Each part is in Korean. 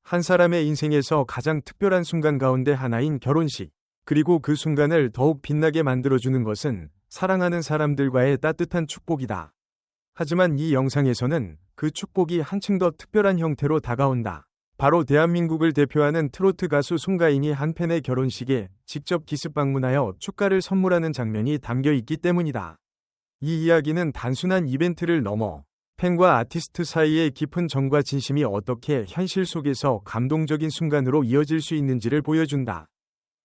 한 사람의 인생에서 가장 특별한 순간 가운데 하나인 결혼식. 그리고 그 순간을 더욱 빛나게 만들어주는 것은 사랑하는 사람들과의 따뜻한 축복이다. 하지만 이 영상에서는 그 축복이 한층 더 특별한 형태로 다가온다. 바로 대한민국을 대표하는 트로트 가수 송가인이 한 팬의 결혼식에 직접 기습 방문하여 축가를 선물하는 장면이 담겨 있기 때문이다. 이 이야기는 단순한 이벤트를 넘어 팬과 아티스트 사이의 깊은 정과 진심이 어떻게 현실 속에서 감동적인 순간으로 이어질 수 있는지를 보여준다.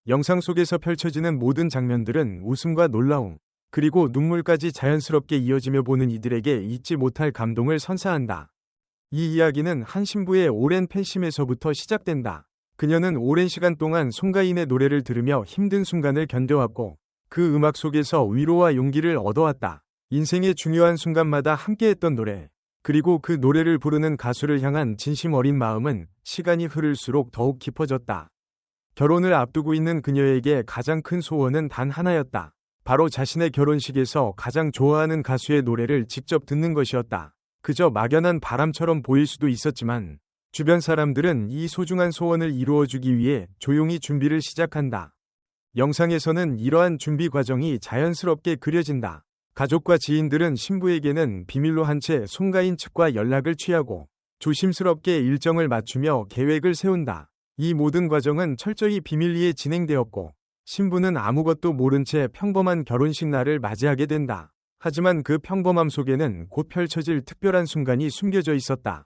영상 속에서 펼쳐지는 모든 장면들은 웃음과 놀라움, 그리고 눈물까지 자연스럽게 이어지며 보는 이들에게 잊지 못할 감동을 선사한다. 이 이야기는 한 신부의 오랜 팬심에서부터 시작된다. 그녀는 오랜 시간 동안 송가인의 노래를 들으며 힘든 순간을 견뎌왔고, 그 음악 속에서 위로와 용기를 얻어왔다. 인생의 중요한 순간마다 함께했던 노래, 그리고 그 노래를 부르는 가수를 향한 진심 어린 마음은 시간이 흐를수록 더욱 깊어졌다. 결혼을 앞두고 있는 그녀에게 가장 큰 소원은 단 하나였다. 바로 자신의 결혼식에서 가장 좋아하는 가수의 노래를 직접 듣는 것이었다. 그저 막연한 바람처럼 보일 수도 있었지만 주변 사람들은 이 소중한 소원을 이루어주기 위해 조용히 준비를 시작한다. 영상에서는 이러한 준비 과정이 자연스럽게 그려진다. 가족과 지인들은 신부에게는 비밀로 한 채 송가인 측과 연락을 취하고 조심스럽게 일정을 맞추며 계획을 세운다. 이 모든 과정은 철저히 비밀리에 진행되었고 신부는 아무것도 모른 채 평범한 결혼식 날을 맞이하게 된다. 하지만 그 평범함 속에는 곧 펼쳐질 특별한 순간이 숨겨져 있었다.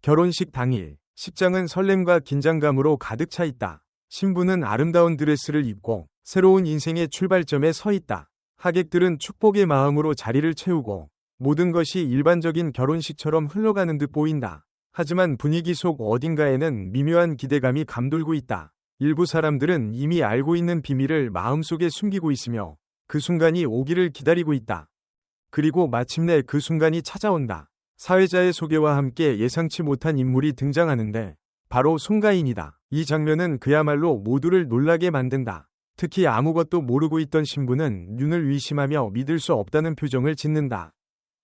결혼식 당일, 식장은 설렘과 긴장감으로 가득 차 있다. 신부는 아름다운 드레스를 입고 새로운 인생의 출발점에 서 있다. 하객들은 축복의 마음으로 자리를 채우고 모든 것이 일반적인 결혼식처럼 흘러가는 듯 보인다. 하지만 분위기 속 어딘가에는 미묘한 기대감이 감돌고 있다. 일부 사람들은 이미 알고 있는 비밀을 마음속에 숨기고 있으며 그 순간이 오기를 기다리고 있다. 그리고 마침내 그 순간이 찾아온다. 사회자의 소개와 함께 예상치 못한 인물이 등장하는데 바로 송가인이다. 이 장면은 그야말로 모두를 놀라게 만든다. 특히 아무것도 모르고 있던 신부는 눈을 의심하며 믿을 수 없다는 표정을 짓는다.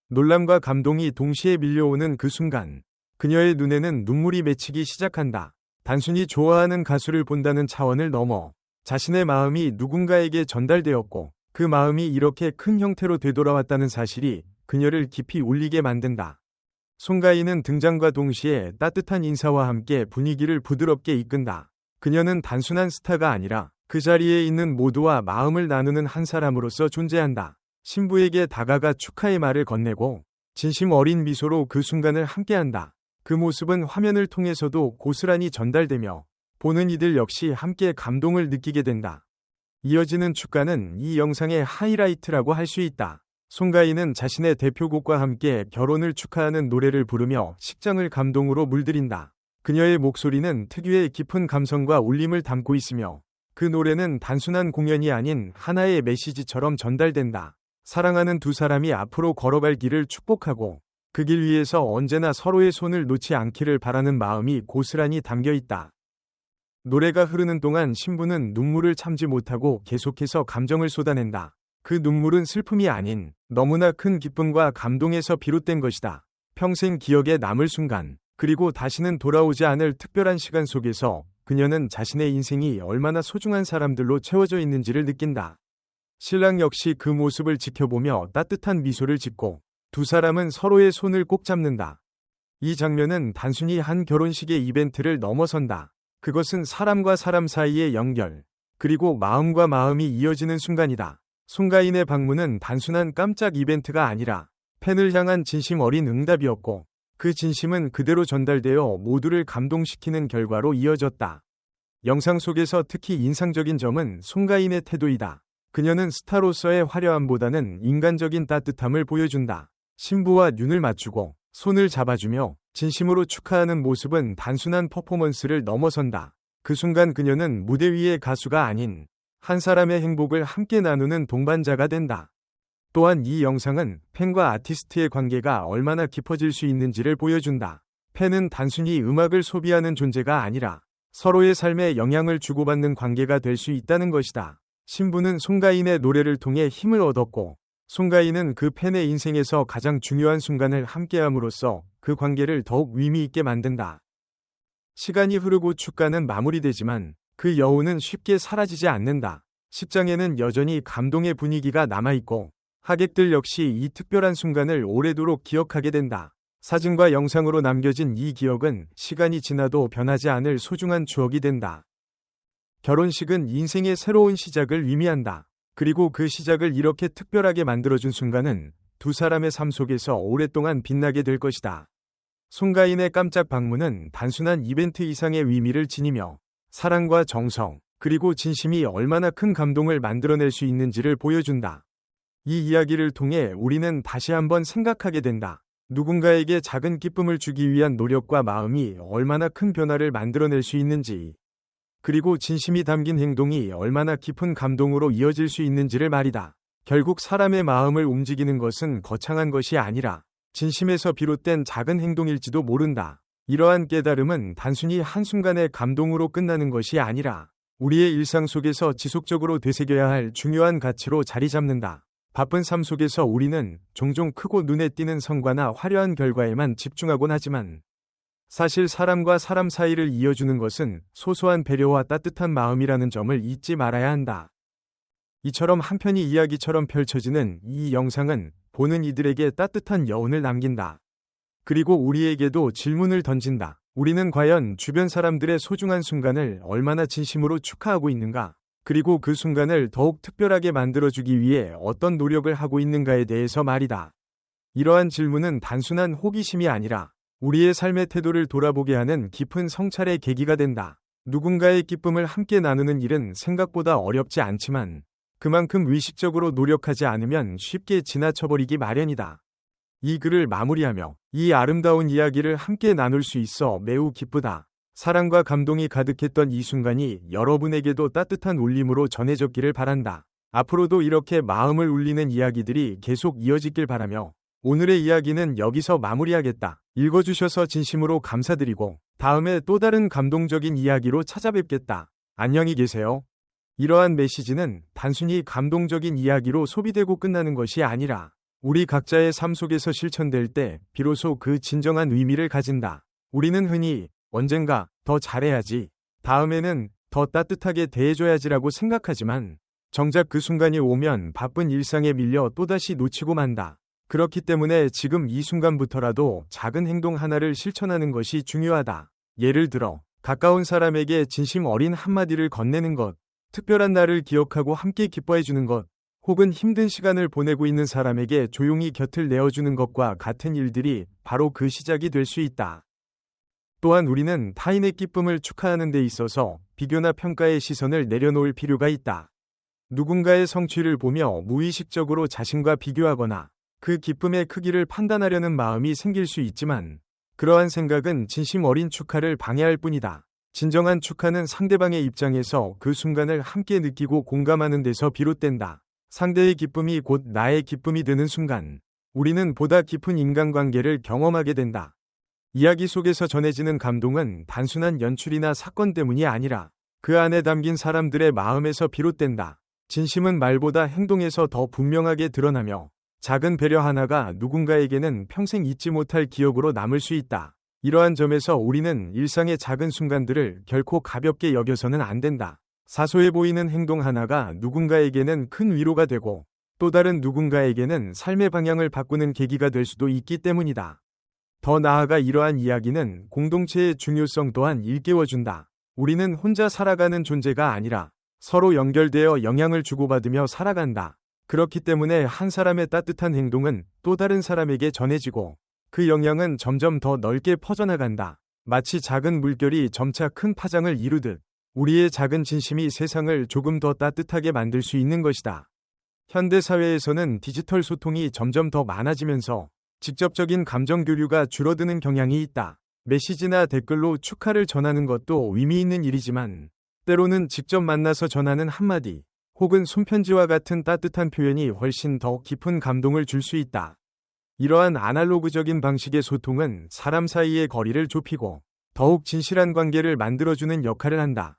놀람과 감동이 동시에 밀려오는 그 순간, 그녀의 눈에는 눈물이 맺히기 시작한다. 단순히 좋아하는 가수를 본다는 차원을 넘어 자신의 마음이 누군가에게 전달되었고 그 마음이 이렇게 큰 형태로 되돌아왔다는 사실이 그녀를 깊이 울리게 만든다. 송가인은 등장과 동시에 따뜻한 인사와 함께 분위기를 부드럽게 이끈다. 그녀는 단순한 스타가 아니라 그 자리에 있는 모두와 마음을 나누는 한 사람으로서 존재한다. 신부에게 다가가 축하의 말을 건네고 진심 어린 미소로 그 순간을 함께한다. 그 모습은 화면을 통해서도 고스란히 전달되며 보는 이들 역시 함께 감동을 느끼게 된다. 이어지는 축가는 이 영상의 하이라이트라고 할 수 있다. 송가인은 자신의 대표곡과 함께 결혼을 축하하는 노래를 부르며 식장을 감동으로 물들인다. 그녀의 목소리는 특유의 깊은 감성과 울림을 담고 있으며 그 노래는 단순한 공연이 아닌 하나의 메시지처럼 전달된다. 사랑하는 두 사람이 앞으로 걸어갈 길을 축복하고 그 길 위에서 언제나 서로의 손을 놓지 않기를 바라는 마음이 고스란히 담겨 있다. 노래가 흐르는 동안 신부는 눈물을 참지 못하고 계속해서 감정을 쏟아낸다. 그 눈물은 슬픔이 아닌 너무나 큰 기쁨과 감동에서 비롯된 것이다. 평생 기억에 남을 순간, 그리고 다시는 돌아오지 않을 특별한 시간 속에서 그녀는 자신의 인생이 얼마나 소중한 사람들로 채워져 있는지를 느낀다. 신랑 역시 그 모습을 지켜보며 따뜻한 미소를 짓고 두 사람은 서로의 손을 꼭 잡는다. 이 장면은 단순히 한 결혼식의 이벤트를 넘어선다. 그것은 사람과 사람 사이의 연결, 그리고 마음과 마음이 이어지는 순간이다. 송가인의 방문은 단순한 깜짝 이벤트가 아니라 팬을 향한 진심 어린 응답이었고 그 진심은 그대로 전달되어 모두를 감동시키는 결과로 이어졌다. 영상 속에서 특히 인상적인 점은 송가인의 태도이다. 그녀는 스타로서의 화려함보다는 인간적인 따뜻함을 보여준다. 신부와 눈을 맞추고 손을 잡아주며 진심으로 축하하는 모습은 단순한 퍼포먼스를 넘어선다. 그 순간 그녀는 무대 위의 가수가 아닌 한 사람의 행복을 함께 나누는 동반자가 된다. 또한 이 영상은 팬과 아티스트의 관계가 얼마나 깊어질 수 있는지를 보여준다. 팬은 단순히 음악을 소비하는 존재가 아니라 서로의 삶에 영향을 주고받는 관계가 될 수 있다는 것이다. 신부는 송가인의 노래를 통해 힘을 얻었고 송가인은 그 팬의 인생에서 가장 중요한 순간을 함께함으로써 그 관계를 더욱 의미 있게 만든다. 시간이 흐르고 축가는 마무리되지만 그 여운은 쉽게 사라지지 않는다. 식장에는 여전히 감동의 분위기가 남아있고 하객들 역시 이 특별한 순간을 오래도록 기억하게 된다. 사진과 영상으로 남겨진 이 기억은 시간이 지나도 변하지 않을 소중한 추억이 된다. 결혼식은 인생의 새로운 시작을 의미한다. 그리고 그 시작을 이렇게 특별하게 만들어준 순간은 두 사람의 삶 속에서 오랫동안 빛나게 될 것이다. 송가인의 깜짝 방문은 단순한 이벤트 이상의 의미를 지니며 사랑과 정성, 그리고 진심이 얼마나 큰 감동을 만들어낼 수 있는지를 보여준다. 이 이야기를 통해 우리는 다시 한번 생각하게 된다. 누군가에게 작은 기쁨을 주기 위한 노력과 마음이 얼마나 큰 변화를 만들어낼 수 있는지, 그리고 진심이 담긴 행동이 얼마나 깊은 감동으로 이어질 수 있는지를 말이다. 결국 사람의 마음을 움직이는 것은 거창한 것이 아니라 진심에서 비롯된 작은 행동일지도 모른다. 이러한 깨달음은 단순히 한순간의 감동으로 끝나는 것이 아니라 우리의 일상 속에서 지속적으로 되새겨야 할 중요한 가치로 자리 잡는다. 바쁜 삶 속에서 우리는 종종 크고 눈에 띄는 성과나 화려한 결과에만 집중하곤 하지만 사실 사람과 사람 사이를 이어주는 것은 소소한 배려와 따뜻한 마음이라는 점을 잊지 말아야 한다. 이처럼 한 편의 이야기처럼 펼쳐지는 이 영상은 보는 이들에게 따뜻한 여운을 남긴다. 그리고 우리에게도 질문을 던진다. 우리는 과연 주변 사람들의 소중한 순간을 얼마나 진심으로 축하하고 있는가? 그리고 그 순간을 더욱 특별하게 만들어주기 위해 어떤 노력을 하고 있는가에 대해서 말이다. 이러한 질문은 단순한 호기심이 아니라 우리의 삶의 태도를 돌아보게 하는 깊은 성찰의 계기가 된다. 누군가의 기쁨을 함께 나누는 일은 생각보다 어렵지 않지만 그만큼 의식적으로 노력하지 않으면 쉽게 지나쳐버리기 마련이다. 이 글을 마무리하며 이 아름다운 이야기를 함께 나눌 수 있어 매우 기쁘다. 사랑과 감동이 가득했던 이 순간이 여러분에게도 따뜻한 울림으로 전해졌기를 바란다. 앞으로도 이렇게 마음을 울리는 이야기들이 계속 이어지길 바라며 오늘의 이야기는 여기서 마무리하겠다. 읽어주셔서 진심으로 감사드리고 다음에 또 다른 감동적인 이야기로 찾아뵙겠다. 안녕히 계세요. 이러한 메시지는 단순히 감동적인 이야기로 소비되고 끝나는 것이 아니라 우리 각자의 삶 속에서 실천될 때 비로소 그 진정한 의미를 가진다. 우리는 흔히 언젠가 더 잘해야지, 다음에는 더 따뜻하게 대해줘야지라고 생각하지만 정작 그 순간이 오면 바쁜 일상에 밀려 또다시 놓치고 만다. 그렇기 때문에 지금 이 순간부터라도 작은 행동 하나를 실천하는 것이 중요하다. 예를 들어 가까운 사람에게 진심 어린 한마디를 건네는 것, 특별한 날을 기억하고 함께 기뻐해주는 것, 혹은 힘든 시간을 보내고 있는 사람에게 조용히 곁을 내어주는 것과 같은 일들이 바로 그 시작이 될 수 있다. 또한 우리는 타인의 기쁨을 축하하는 데 있어서 비교나 평가의 시선을 내려놓을 필요가 있다. 누군가의 성취를 보며 무의식적으로 자신과 비교하거나 그 기쁨의 크기를 판단하려는 마음이 생길 수 있지만 그러한 생각은 진심 어린 축하를 방해할 뿐이다. 진정한 축하는 상대방의 입장에서 그 순간을 함께 느끼고 공감하는 데서 비롯된다. 상대의 기쁨이 곧 나의 기쁨이 되는 순간 우리는 보다 깊은 인간관계를 경험하게 된다. 이야기 속에서 전해지는 감동은 단순한 연출이나 사건 때문이 아니라 그 안에 담긴 사람들의 마음에서 비롯된다. 진심은 말보다 행동에서 더 분명하게 드러나며 작은 배려 하나가 누군가에게는 평생 잊지 못할 기억으로 남을 수 있다. 이러한 점에서 우리는 일상의 작은 순간들을 결코 가볍게 여겨서는 안 된다. 사소해 보이는 행동 하나가 누군가에게는 큰 위로가 되고 또 다른 누군가에게는 삶의 방향을 바꾸는 계기가 될 수도 있기 때문이다. 더 나아가 이러한 이야기는 공동체의 중요성 또한 일깨워준다. 우리는 혼자 살아가는 존재가 아니라 서로 연결되어 영향을 주고받으며 살아간다. 그렇기 때문에 한 사람의 따뜻한 행동은 또 다른 사람에게 전해지고 그 영향은 점점 더 넓게 퍼져나간다. 마치 작은 물결이 점차 큰 파장을 이루듯 우리의 작은 진심이 세상을 조금 더 따뜻하게 만들 수 있는 것이다. 현대 사회에서는 디지털 소통이 점점 더 많아지면서 직접적인 감정 교류가 줄어드는 경향이 있다. 메시지나 댓글로 축하를 전하는 것도 의미 있는 일이지만 때로는 직접 만나서 전하는 한마디 혹은 손편지와 같은 따뜻한 표현이 훨씬 더 깊은 감동을 줄 수 있다. 이러한 아날로그적인 방식의 소통은 사람 사이의 거리를 좁히고 더욱 진실한 관계를 만들어주는 역할을 한다.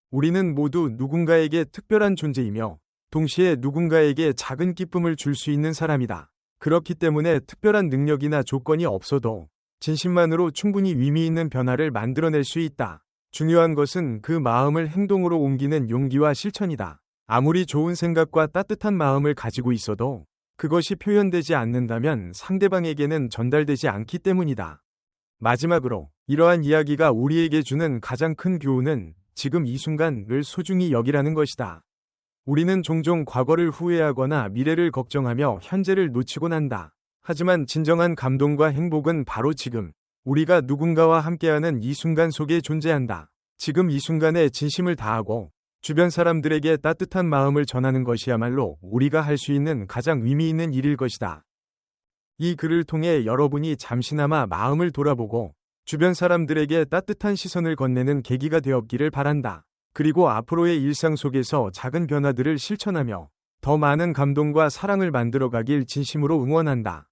우리는 모두 누군가에게 특별한 존재이며 동시에 누군가에게 작은 기쁨을 줄 수 있는 사람이다. 그렇기 때문에 특별한 능력이나 조건이 없어도 진심만으로 충분히 의미 있는 변화를 만들어낼 수 있다. 중요한 것은 그 마음을 행동으로 옮기는 용기와 실천이다. 아무리 좋은 생각과 따뜻한 마음을 가지고 있어도 그것이 표현되지 않는다면 상대방에게는 전달되지 않기 때문이다. 마지막으로 이러한 이야기가 우리에게 주는 가장 큰 교훈은 지금 이 순간을 소중히 여기라는 것이다. 우리는 종종 과거를 후회하거나 미래를 걱정하며 현재를 놓치곤 한다. 하지만 진정한 감동과 행복은 바로 지금, 우리가 누군가와 함께하는 이 순간 속에 존재한다. 지금 이 순간에 진심을 다하고 주변 사람들에게 따뜻한 마음을 전하는 것이야말로 우리가 할 수 있는 가장 의미 있는 일일 것이다. 이 글을 통해 여러분이 잠시나마 마음을 돌아보고 주변 사람들에게 따뜻한 시선을 건네는 계기가 되었기를 바란다. 그리고 앞으로의 일상 속에서 작은 변화들을 실천하며 더 많은 감동과 사랑을 만들어가길 진심으로 응원한다.